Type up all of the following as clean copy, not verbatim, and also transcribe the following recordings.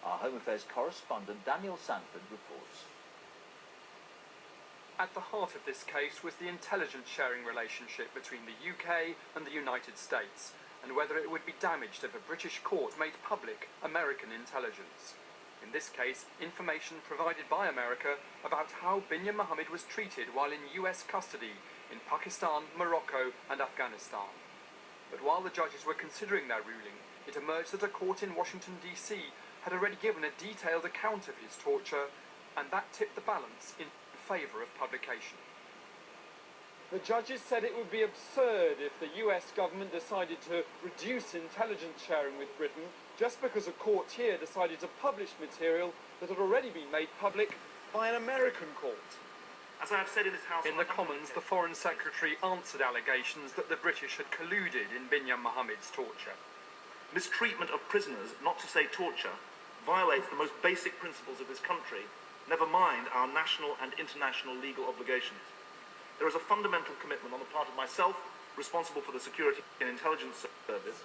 Our Home Affairs correspondent Daniel Sanford reports. At the heart of this case was the intelligence sharing relationship between the UK and the United States, and whether it would be damaged if a British court made public American intelligence. In this case, information provided by America about how Binyam Mohammed was treated while in US custody in Pakistan, Morocco and Afghanistan. But while the judges were considering their ruling, it emerged that a court in Washington, D.C. had already given a detailed account of his torture, and that tipped the balance in favour of publication. The judges said it would be absurd if the US government decided to reduce intelligence sharing with Britain just because a court here decided to publish material that had already been made public by an American court. As I have said in this House... In the Commons, the Foreign Secretary answered allegations that the British had colluded in Binyam Mohammed's torture. Mistreatment of prisoners, not to say torture, violates the most basic principles of this country, never mind our national and international legal obligations. There is a fundamental commitment on the part of myself, responsible for the Security and Intelligence Service,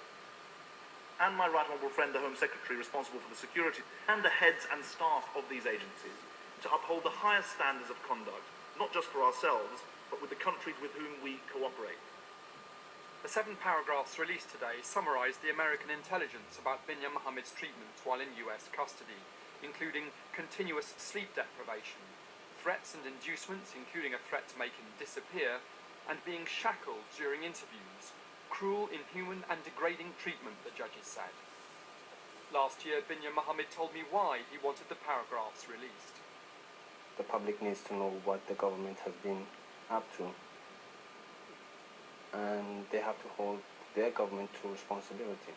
and my right honourable friend, the Home Secretary, responsible for the security, and the heads and staff of these agencies, to uphold the highest standards of conduct, not just for ourselves, but with the countries with whom we cooperate. The 7 paragraphs released today summarise the American intelligence about Binyam Mohammed's treatment while in US custody, including continuous sleep deprivation, threats and inducements, including a threat to make him disappear, and being shackled during interviews. Cruel, inhuman and degrading treatment, the judges said. Last year, Binyam Mohammed told me why he wanted the paragraphs released. The public needs to know what the government has been up to, and they have to hold their government to responsibility.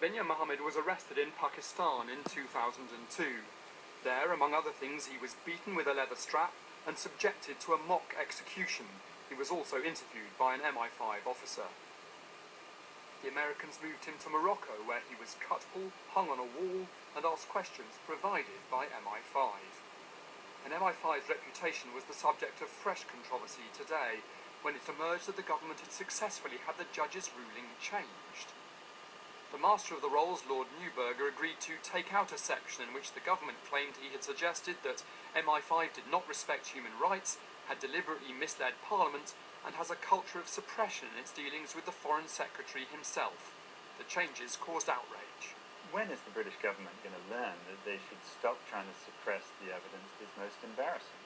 Binyam Mohammed was arrested in Pakistan in 2002. There, among other things, he was beaten with a leather strap and subjected to a mock execution. He was also interviewed by an MI5 officer. The Americans moved him to Morocco, where he was cut full, hung on a wall, and asked questions provided by MI5. And MI5's reputation was the subject of fresh controversy today, when it emerged that the government had successfully had the judge's ruling changed. The Master of the Rolls, Lord Newburger, agreed to take out a section in which the government claimed he had suggested that MI5 did not respect human rights, had deliberately misled Parliament, and has a culture of suppression in its dealings with the Foreign Secretary himself. The changes caused outrage. When is the British government going to learn that they should stop trying to suppress the evidence that's most embarrassing?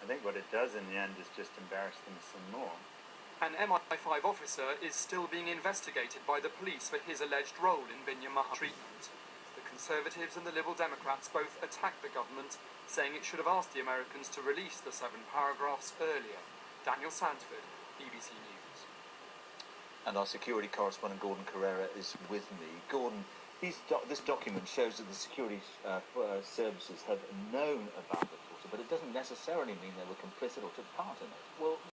I think what it does in the end is just embarrass them some more. An MI5 officer is still being investigated by the police for his alleged role in Binyam Mohammed's treatment. The Conservatives and the Liberal Democrats both attacked the government, saying it should have asked the Americans to release the 7 paragraphs earlier. Daniel Sanford, BBC News. And our security correspondent Gordon Carrera is with me. Gordon, this document shows that the security services have known about the torture, but it doesn't necessarily mean they were complicit or took part in it. Well,